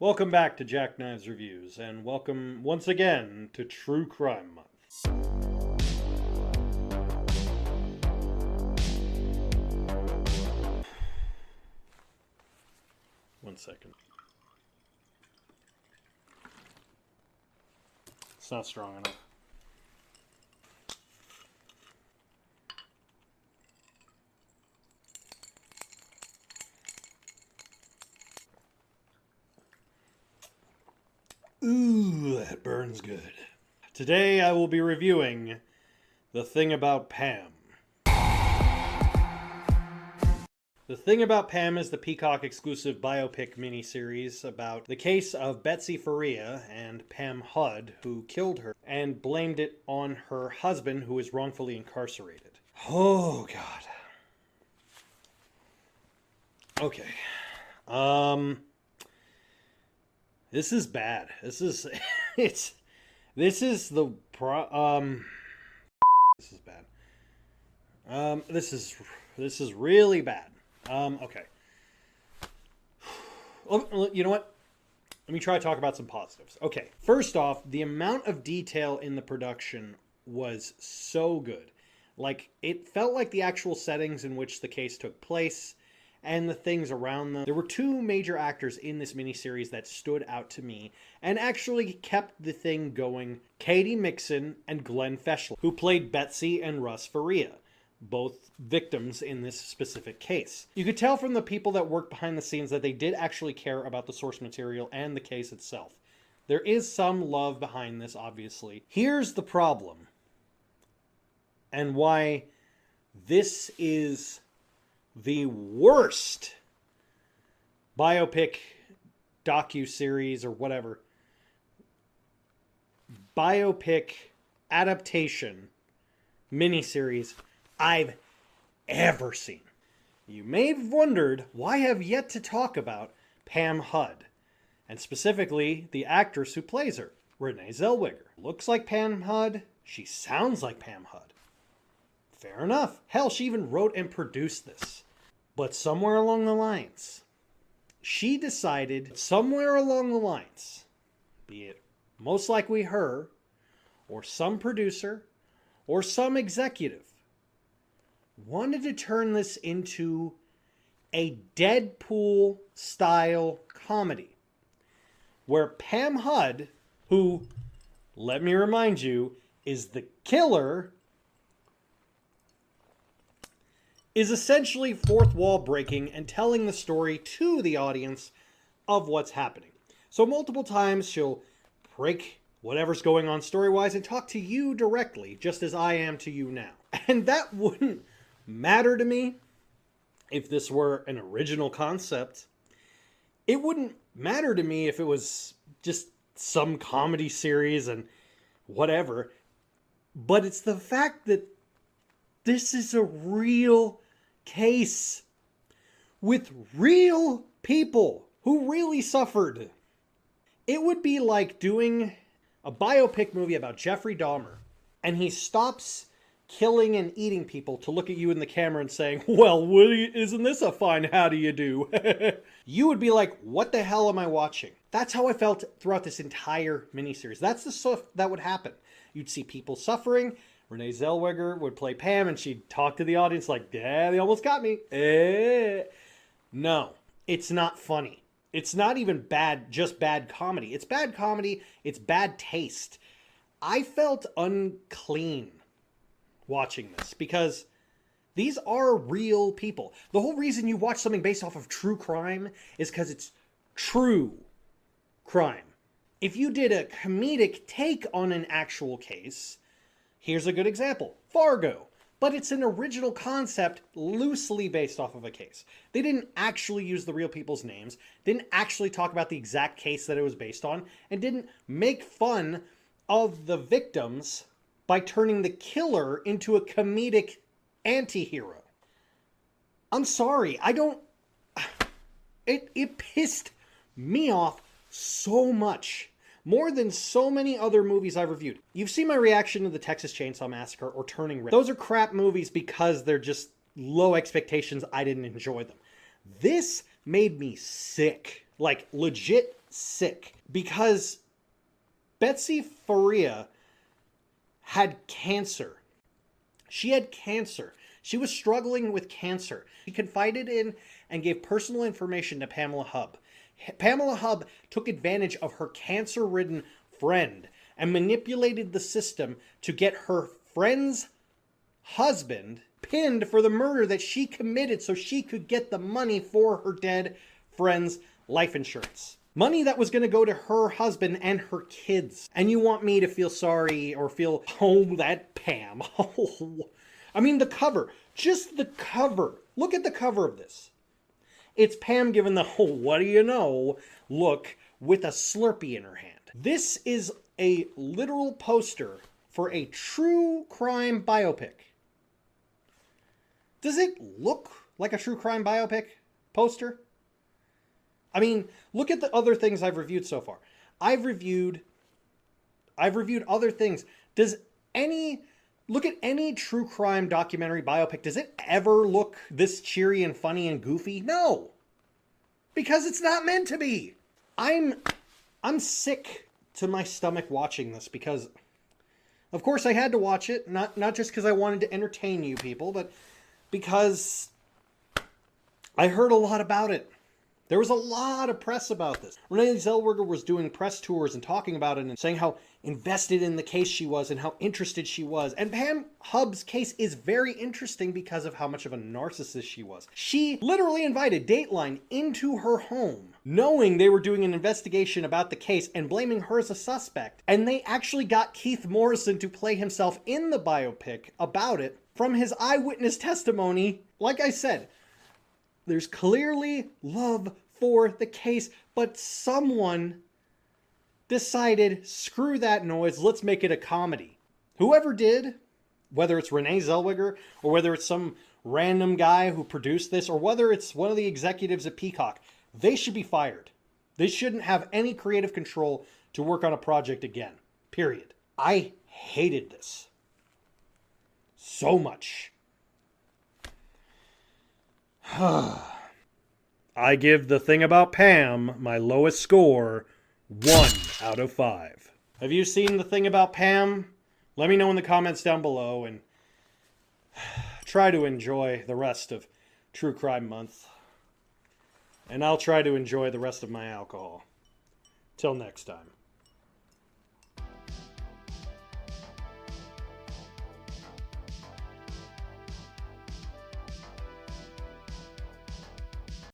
Welcome back to Jackknives Reviews, and welcome once again to True Crime Month. One second. It's not strong enough. Ooh, that burns good. Today I will be reviewing The Thing About Pam. The Thing About Pam is the Peacock exclusive biopic miniseries about the case of Betsy Faria and Pam Hupp, who killed her and blamed it on her husband, who was wrongfully incarcerated. Oh, God. Okay. This is bad. This is this is bad. This is really bad. Okay. You know what? Let me try to talk about some positives. Okay. First off, the amount of detail in the production was so good. Like, it felt like the actual settings in which the case took place and the things around them. There were two major actors in this miniseries that stood out to me and actually kept the thing going. Katie Mixon and Glenn Feschler, who played Betsy and Russ Faria, both victims in this specific case. You could tell from the people that worked behind the scenes that they did actually care about the source material and the case itself. There is some love behind this, obviously. Here's the problem, and why this is the worst biopic, docu-series, or whatever biopic adaptation miniseries I've ever seen. You may have wondered why I have yet to talk about Pam Hupp, and specifically the actress who plays her, Renee Zellweger. Looks like Pam Hupp, she sounds like Pam Hupp. Fair enough. Hell, she even wrote and produced this. But somewhere along the lines, she decided, be it most likely her, or some producer, or some executive, wanted to turn this into a Deadpool-style comedy, where Pam Hupp, who, let me remind you, is the killer, is essentially fourth wall breaking and telling the story to the audience of what's happening. So multiple times she'll break whatever's going on story-wise and talk to you directly, just as I am to you now. And that wouldn't matter to me if this were an original concept. It wouldn't matter to me if it was just some comedy series and whatever. But it's the fact that this is a real case with real people who really suffered. It would be like doing a biopic movie about Jeffrey Dahmer, and he stops killing and eating people to look at you in the camera and saying, well, Woody, isn't this a fine how do you do? You would be like, what the hell am I watching? That's how I felt throughout this entire miniseries. That's the stuff that would happen. You'd see people suffering. Renee Zellweger would play Pam, and she'd talk to the audience like, yeah, they almost got me. No, it's not funny. It's not even bad, just bad comedy. It's bad comedy. It's bad taste. I felt unclean watching this because these are real people. The whole reason you watch something based off of true crime is because it's true crime. If you did a comedic take on an actual case, here's a good example, Fargo. But it's an original concept loosely based off of a case. They didn't actually use the real people's names, didn't actually talk about the exact case that it was based on, and didn't make fun of the victims by turning the killer into a comedic anti-hero. I'm sorry, it pissed me off so much. More than so many other movies I've reviewed. You've seen my reaction to the Texas Chainsaw Massacre or Turning Red. Those are crap movies because they're just low expectations. I didn't enjoy them. This made me sick. Like, legit sick because Betsy Faria had cancer. She had cancer. She was struggling with cancer. She confided in and gave personal information to Pamela Hupp. Pamela Hupp took advantage of her cancer-ridden friend and manipulated the system to get her friend's husband pinned for the murder that she committed so she could get the money for her dead friend's life insurance. Money that was going to go to her husband and her kids. And you want me to feel sorry or feel, oh, that Pam. Oh. I mean, the cover. Just the cover. Look at the cover of this. It's Pam giving the, oh, what do you know, look with a Slurpee in her hand. This is a literal poster for a true crime biopic. Does it look like a true crime biopic poster? I mean, look at the other things I've reviewed so far. I've reviewed other things. Look at any true crime documentary biopic. Does it ever look this cheery and funny and goofy? No. Because it's not meant to be. I'm sick to my stomach watching this because, of course, I had to watch it. Not just because I wanted to entertain you people, but because I heard a lot about it. There was a lot of press about this. Renee Zellweger was doing press tours and talking about it and saying how invested in the case she was and how interested she was. And Pam Hubb's case is very interesting because of how much of a narcissist she was. She literally invited Dateline into her home, knowing they were doing an investigation about the case and blaming her as a suspect. And they actually got Keith Morrison to play himself in the biopic about it from his eyewitness testimony. Like I said, there's clearly love for the case, but someone decided, screw that noise, let's make it a comedy. Whoever did, whether it's Renee Zellweger, or whether it's some random guy who produced this, or whether it's one of the executives at Peacock, they should be fired. They shouldn't have any creative control to work on a project again. Period. I hated this so much. I give The Thing About Pam my lowest score, 1 out of 5. Have you seen The Thing About Pam? Let me know in the comments down below and try to enjoy the rest of True Crime Month. And I'll try to enjoy the rest of my alcohol. Till next time.